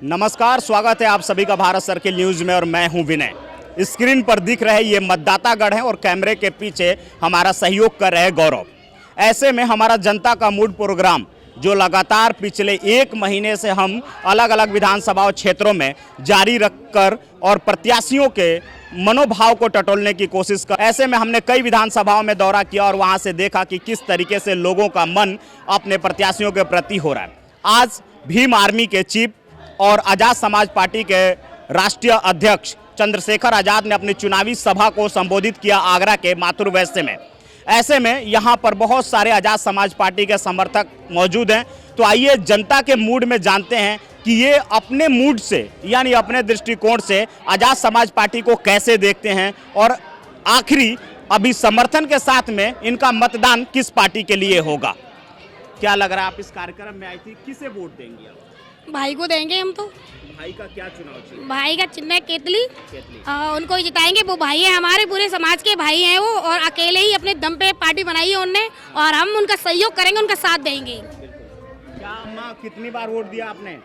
नमस्कार, स्वागत है आप सभी का भारत सर्किल न्यूज में और मैं हूं विनय। स्क्रीन पर दिख रहे ये मतदातागण हैं और कैमरे के पीछे हमारा सहयोग कर रहे गौरव। ऐसे में हमारा जनता का मूड प्रोग्राम जो लगातार पिछले 1 महीने से हम अलग अलग विधानसभा क्षेत्रों में जारी रखकर और प्रत्याशियों के मनोभाव को टटोलने की कोशिश कर, ऐसे में हमने कई विधानसभाओं में दौरा किया और वहां से देखा कि किस तरीके से लोगों का मन अपने प्रत्याशियों के प्रति हो रहा है। आज भीम आर्मी के चीफ और आज़ाद समाज पार्टी के राष्ट्रीय अध्यक्ष चंद्रशेखर आज़ाद ने अपनी चुनावी सभा को संबोधित किया आगरा के माथुर वैश्य में। ऐसे में यहाँ पर बहुत सारे आज़ाद समाज पार्टी के समर्थक मौजूद हैं। तो आइए जनता के मूड में जानते हैं कि ये अपने मूड से यानी अपने दृष्टिकोण से आज़ाद समाज पार्टी को कैसे देखते हैं और आखिरी अभी समर्थन के साथ में इनका मतदान किस पार्टी के लिए होगा। क्या लग रहा है, आप इस कार्यक्रम में आई थी, किसे वोट देंगी आप? भाई को देंगे हम तो। भाई का क्या चुनाव चिन्ह? भाई का चिन्ह है केतली। उनको ही जिताएंगे। वो भाई है, हमारे पूरे समाज के भाई हैं वो, और अकेले ही अपने दम पे पार्टी बनाई है उनने और हम उनका सहयोग करेंगे, उनका साथ देंगे। क्या अम्मा, कितनी बार वोट दिया आपने?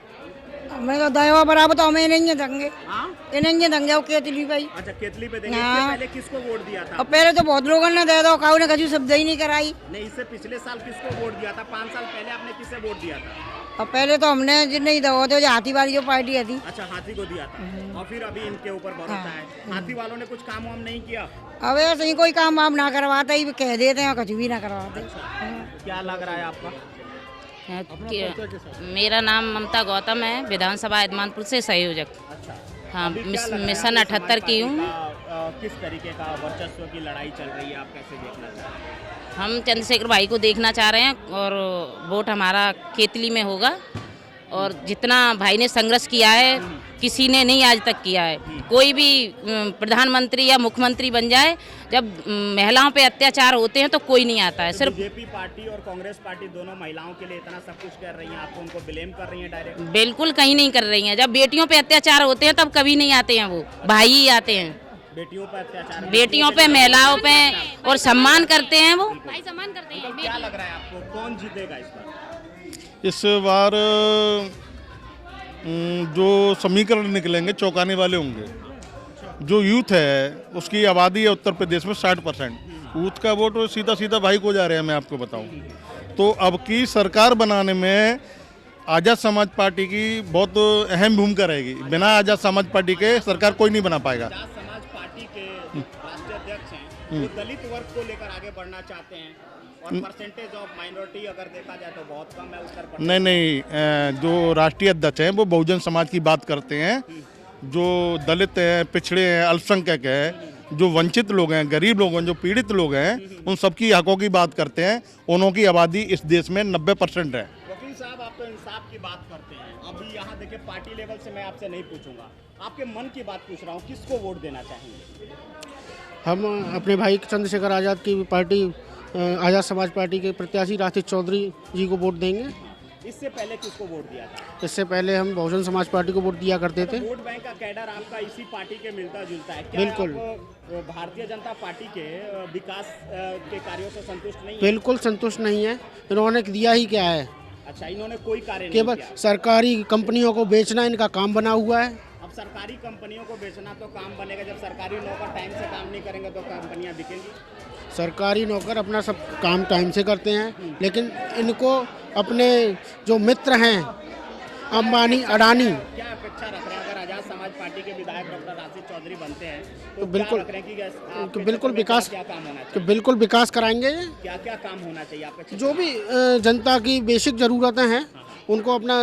मैं तो दया बराबर तो हमें नहीं देंगे। हाँ? नहीं देंगे वो केतली भाई। अच्छा, केतली पे देंगे। हाँ। इससे पहले किसको वोट दिया था? और पहले तो बहुत लोगों ने दे दो, काऊ ने कभी शब्द ही नहीं कराई। नहीं, इससे पिछले साल किसको वोट दिया था? 5 साल पहले आपने किसे वोट दिया था? और पहले तो हमने नहीं दवा थे, हाथी वाली जो पार्टी थी। अच्छा, हाथी को दिया था और फिर अभी इनके ऊपर भरोसा है। हाथी वालों ने कुछ काम वाम नहीं किया? अब ऐसे ही कोई काम वाम ना करवाते ही कह देते हैं, कुछ भी ना करवाते। क्या लग रहा है आपका? मेरा नाम ममता गौतम है, विधानसभा यजमानपुर से संयोजक। हाँ, मिशन 78 की हूँ। किस तरीके का वर्चस्व की लड़ाई चल रही है, आप कैसे देखना चाह रहे हैं? हम चंद्रशेखर भाई को देखना चाह रहे हैं और वोट हमारा केतली में होगा। और जितना भाई ने संघर्ष किया है किसी ने नहीं आज तक किया है। कोई भी प्रधानमंत्री या मुख्यमंत्री बन जाए, जब महिलाओं पे अत्याचार होते हैं तो कोई नहीं आता है। तो सिर्फ बीजेपी पार्टी और कांग्रेस पार्टी दोनों महिलाओं के लिए इतना सब कुछ कर रही हैं, आप उनको ब्लेम कर रही हैं डायरेक्ट? बिल्कुल कहीं नहीं कर रही हैं। जब बेटियों पे अत्याचार होते हैं तब कभी नहीं आते हैं, वो भाई ही आते हैं। बेटियों पर अत्याचार, बेटियों पे, महिलाओं पे और सम्मान करते हैं वो। भाई सम्मान करते हैं। क्या लग रहा है आपको, कौन जीतेगा इस बार? इस बार जो समीकरण निकलेंगे चौंकाने वाले होंगे। जो यूथ है उसकी आबादी है उत्तर प्रदेश में 60%। यूथ का वोट सीधा सीधा भाई को जा रहे हैं, मैं आपको बताऊं। तो अब की सरकार बनाने में आज़ाद समाज पार्टी की बहुत अहम भूमिका रहेगी। बिना आज़ाद समाज पार्टी के सरकार कोई नहीं बना पाएगा। आज़ाद समाज पार्टी के राष्ट्रीय अध्यक्ष हैं, वो दलित वर्ग को लेकर आगे बढ़ना चाहते हैं और परसेंटेज ऑफ माइनॉरिटी अगर देखा जाए तो बहुत कम है उत्तर प्रदेश। नहीं, जो राष्ट्रीय अध्यक्ष हैं वो बहुजन समाज की बात करते हैं। जो दलित हैं, पिछड़े हैं, अल्पसंख्यक हैं, जो वंचित लोग हैं, गरीब लोग हैं, जो पीड़ित लोग हैं, उन सबकी हकों की बात करते हैं। उनकी आबादी इस देश में 90% है। वकील साहब, आप तो इंसाफ की बात करते हैं। अभी यहाँ देखिए, पार्टी लेवल से मैं आपसे नहीं पूछूंगा, आपके मन की बात पूछ रहा हूँ, किसको वोट देना चाहेंगे? हम अपने भाई चंद्रशेखर आज़ाद की पार्टी, आज़ाद समाज पार्टी के प्रत्याशी राशिद चौधरी जी को वोट देंगे। इससे पहले किसको वोट दिया था? इससे पहले हम बहुजन समाज पार्टी को वोट दिया करते थे। वोट बैंक का कैडर आपका इसी पार्टी के मिलता जुलता है। क्या बिल्कुल। आप भारतीय जनता पार्टी के विकास के कार्यों से संतुष्ट नहीं है? बिल्कुल संतुष्ट नहीं है। इन्होंने दिया ही क्या है? अच्छा, इन्होंने कोई कार्य नहीं केवल किया। सरकारी कंपनियों को बेचना इनका काम बना हुआ है। अब सरकारी कंपनियों को बेचना तो काम बनेगा, जब सरकारी नौकर टाइम से काम नहीं करेंगे तो कंपनियां बिकेंगी। सरकारी नौकर अपना सब काम टाइम से करते हैं, लेकिन इनको अपने जो मित्र हैं अंबानी, अडानी, क्या अपेक्षा रख रहे हैं अगर आज़ाद समाज पार्टी के विधायक डॉक्टर राशिद चौधरी बनते हैं तो बिल्कुल क्या रख रहे हैं कि कि बिल्कुल विकास, क्या काम होना कि चाहिए? बिल्कुल विकास कराएंगे। क्या क्या काम होना चाहिए आपके क्षेत्र जो भी जनता की बेसिक ज़रूरतें हैं उनको अपना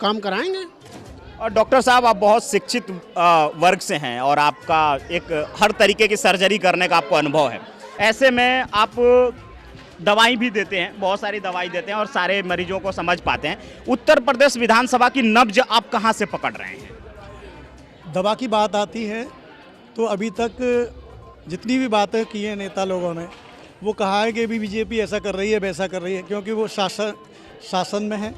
काम कराएंगे। और डॉक्टर साहब, आप बहुत शिक्षित वर्ग से हैं और आपका एक हर तरीके की सर्जरी करने का आपको अनुभव है। ऐसे में आप दवाई भी देते हैं, बहुत सारी दवाई देते हैं और सारे मरीजों को समझ पाते हैं। उत्तर प्रदेश विधानसभा की नब्ज आप कहाँ से पकड़ रहे हैं? दवा की बात आती है तो अभी तक जितनी भी बातें की हैं नेता लोगों ने, वो कहा है कि भी बीजेपी ऐसा कर रही है, वैसा कर रही है, क्योंकि वो शासन में है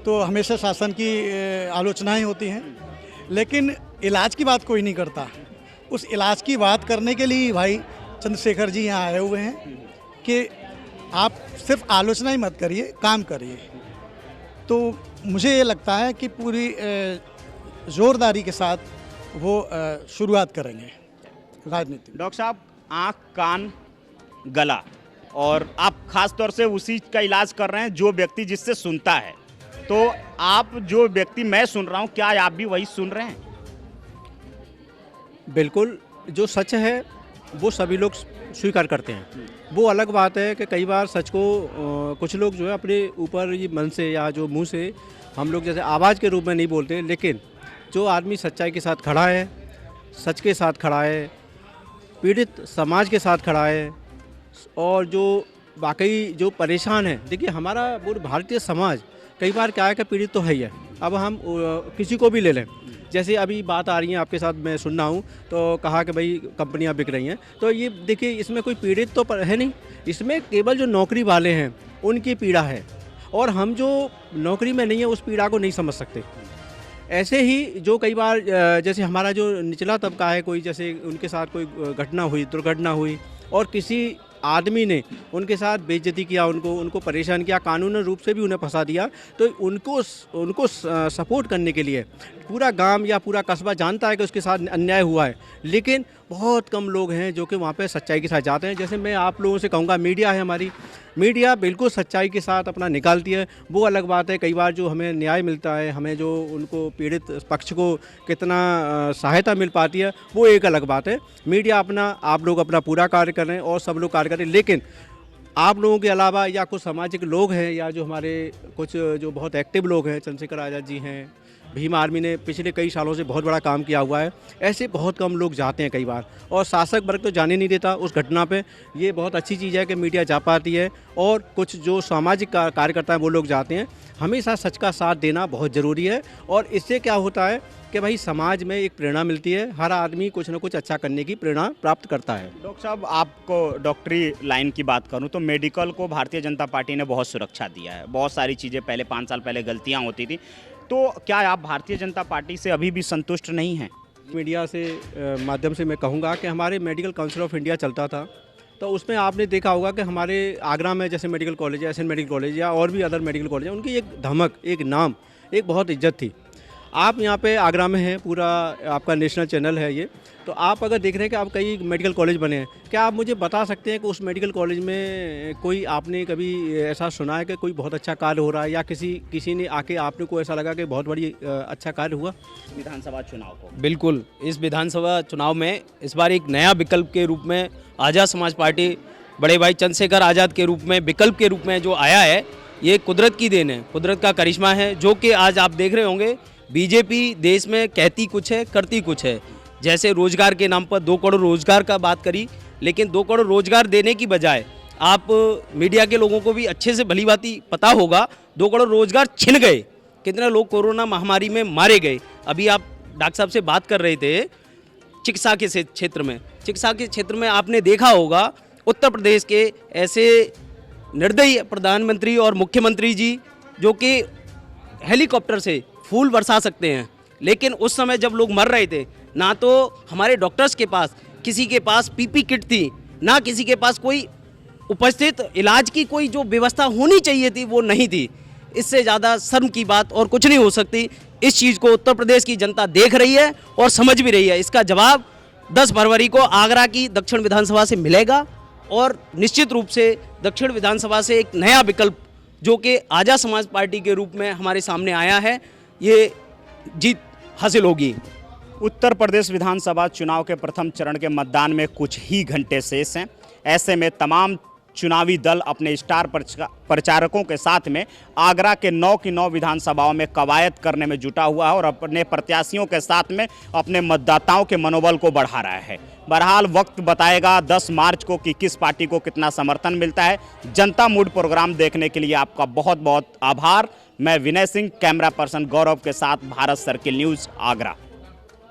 तो हमेशा शासन की आलोचनाएं होती हैं। लेकिन इलाज की बात कोई नहीं करता। उस इलाज की बात करने के लिए भाई चंद्रशेखर जी यहाँ आए हुए हैं कि आप सिर्फ आलोचना ही मत करिए, काम करिए। तो मुझे ये लगता है कि पूरी ज़ोरदारी के साथ वो शुरुआत करेंगे राजनीति। डॉक्टर साहब, आँख, कान, गला, और आप खास तौर से उसी का इलाज कर रहे हैं जो व्यक्ति जिससे सुनता है, तो आप जो व्यक्ति मैं सुन रहा हूँ, क्या आप भी वही सुन रहे हैं? बिल्कुल, जो सच है वो सभी लोग स्वीकार करते हैं। वो अलग बात है कि कई बार सच को कुछ लोग जो है अपने ऊपर ये मन से या जो मुंह से हम लोग जैसे आवाज़ के रूप में नहीं बोलते, लेकिन जो आदमी सच्चाई के साथ खड़ा है, सच के साथ खड़ा है, पीड़ित समाज के साथ खड़ा है, और जो वाकई जो परेशान है, देखिए हमारा पूरा भारतीय समाज कई बार क्या है कि पीड़ित तो है ही है। अब हम किसी को भी ले लें, जैसे अभी बात आ रही है आपके साथ मैं सुन रहा हूँ, तो कहा कि भाई कंपनियां बिक रही हैं, तो ये देखिए इसमें कोई पीड़ित तो है नहीं, इसमें केवल जो नौकरी वाले हैं उनकी पीड़ा है, और हम जो नौकरी में नहीं है उस पीड़ा को नहीं समझ सकते। ऐसे ही जो कई बार जैसे हमारा जो निचला तबका है, कोई जैसे उनके साथ कोई घटना हुई, दुर्घटना हुई, और किसी आदमी ने उनके साथ बेइज्जती किया, उनको परेशान किया, कानूनी रूप से भी उन्हें फंसा दिया, तो उनको सपोर्ट करने के लिए पूरा गांव या पूरा कस्बा जानता है कि उसके साथ अन्याय हुआ है, लेकिन बहुत कम लोग हैं जो कि वहाँ पे सच्चाई के साथ जाते हैं। जैसे मैं आप लोगों से कहूँगा, मीडिया है हमारी, मीडिया बिल्कुल सच्चाई के साथ अपना निकालती है, वो अलग बात है। कई बार जो हमें न्याय मिलता है, हमें जो उनको पीड़ित पक्ष को कितना सहायता मिल पाती है, वो एक अलग बात है। मीडिया अपना, आप लोग अपना पूरा कार्य कर रहे हैं और सब लोग कार्य कर रहे हैं, लेकिन आप लोगों के अलावा या कुछ सामाजिक लोग हैं या जो हमारे कुछ जो बहुत एक्टिव लोग हैं, चंद्रशेखर आज़ाद जी हैं, भीम आर्मी ने पिछले कई सालों से बहुत बड़ा काम किया हुआ है, ऐसे बहुत कम लोग जाते हैं कई बार, और शासक वर्ग तो जाने नहीं देता उस घटना पे। ये बहुत अच्छी चीज़ है कि मीडिया जा पाती है, और कुछ जो सामाजिक कार्यकर्ता हैं वो लोग जाते हैं। हमेशा सच का साथ देना बहुत ज़रूरी है, और इससे क्या होता है कि भाई समाज में एक प्रेरणा मिलती है, हर आदमी कुछ ना कुछ अच्छा करने की प्रेरणा प्राप्त करता है। डॉक्टर साहब, आपको डॉक्टरी लाइन की बात करूं तो मेडिकल को भारतीय जनता पार्टी ने बहुत सुरक्षा दिया है। बहुत सारी चीज़ें पहले 5 साल पहले गलतियां होती थी, तो क्या आप भारतीय जनता पार्टी से अभी भी संतुष्ट नहीं हैं? मीडिया से माध्यम से मैं कहूँगा कि हमारे मेडिकल काउंसिल ऑफ इंडिया चलता था, तो उसमें आपने देखा होगा कि हमारे आगरा में जैसे मेडिकल कॉलेज है, एसएन मेडिकल कॉलेज या और भी अदर मेडिकल कॉलेज है, उनकी एक धमक, एक नाम, एक बहुत इज्जत थी। आप यहाँ पे आगरा में हैं, पूरा आपका नेशनल चैनल है ये, तो आप अगर देख रहे हैं कि आप कई मेडिकल कॉलेज बने हैं, क्या आप मुझे बता सकते हैं कि उस मेडिकल कॉलेज में कोई आपने कभी ऐसा सुना है कि कोई बहुत अच्छा कार्य हो रहा है, या किसी ने आके आपने को ऐसा लगा कि बहुत बड़ी अच्छा कार्य हुआ विधानसभा चुनाव को? बिल्कुल, इस विधानसभा चुनाव में इस बार एक नया विकल्प के रूप में आज़ाद समाज पार्टी बड़े भाई चंद्रशेखर आज़ाद के रूप में, विकल्प के रूप में जो आया है, ये कुदरत की देन है, कुदरत का करिश्मा है, जो कि आज आप देख रहे होंगे बीजेपी देश में कहती कुछ है, करती कुछ है। जैसे रोजगार के नाम पर 2 करोड़ रोजगार का बात करी, लेकिन 2 करोड़ रोजगार देने की बजाय आप मीडिया के लोगों को भी अच्छे से भली भांति पता होगा 2 करोड़ रोजगार छिन गए, कितने लोग कोरोना महामारी में मारे गए। अभी आप डॉक्टर साहब से बात कर रहे थे चिकित्सा के क्षेत्र में, चिकित्सा के क्षेत्र में आपने देखा होगा उत्तर प्रदेश के ऐसे निर्दयी प्रधानमंत्री और मुख्यमंत्री जी जो कि हेलीकॉप्टर से फूल बरसा सकते हैं, लेकिन उस समय जब लोग मर रहे थे, ना तो हमारे डॉक्टर्स के पास, किसी के पास पीपी किट थी, ना किसी के पास कोई उपस्थित इलाज की कोई जो व्यवस्था होनी चाहिए थी वो नहीं थी। इससे ज़्यादा शर्म की बात और कुछ नहीं हो सकती। इस चीज़ को उत्तर प्रदेश की जनता देख रही है और समझ भी रही है। इसका जवाब 10 फरवरी को आगरा की दक्षिण विधानसभा से मिलेगा, और निश्चित रूप से दक्षिण विधानसभा से एक नया विकल्प जो कि आज़ाद समाज पार्टी के रूप में हमारे सामने आया है, ये जीत हासिल होगी। उत्तर प्रदेश विधानसभा चुनाव के प्रथम चरण के मतदान में कुछ ही घंटे शेष हैं। ऐसे में तमाम चुनावी दल अपने स्टार प्रचारकों के साथ में आगरा के 9 की 9 विधानसभाओं में कवायद करने में जुटा हुआ है और अपने प्रत्याशियों के साथ में अपने मतदाताओं के मनोबल को बढ़ा रहा है। बहरहाल वक्त बताएगा 10 मार्च को कि किस पार्टी को कितना समर्थन मिलता है। जनता मूड प्रोग्राम देखने के लिए आपका बहुत बहुत आभार। मैं विनय सिंह, कैमरा पर्सन गौरव के साथ, भारत सर्किल न्यूज़, आगरा।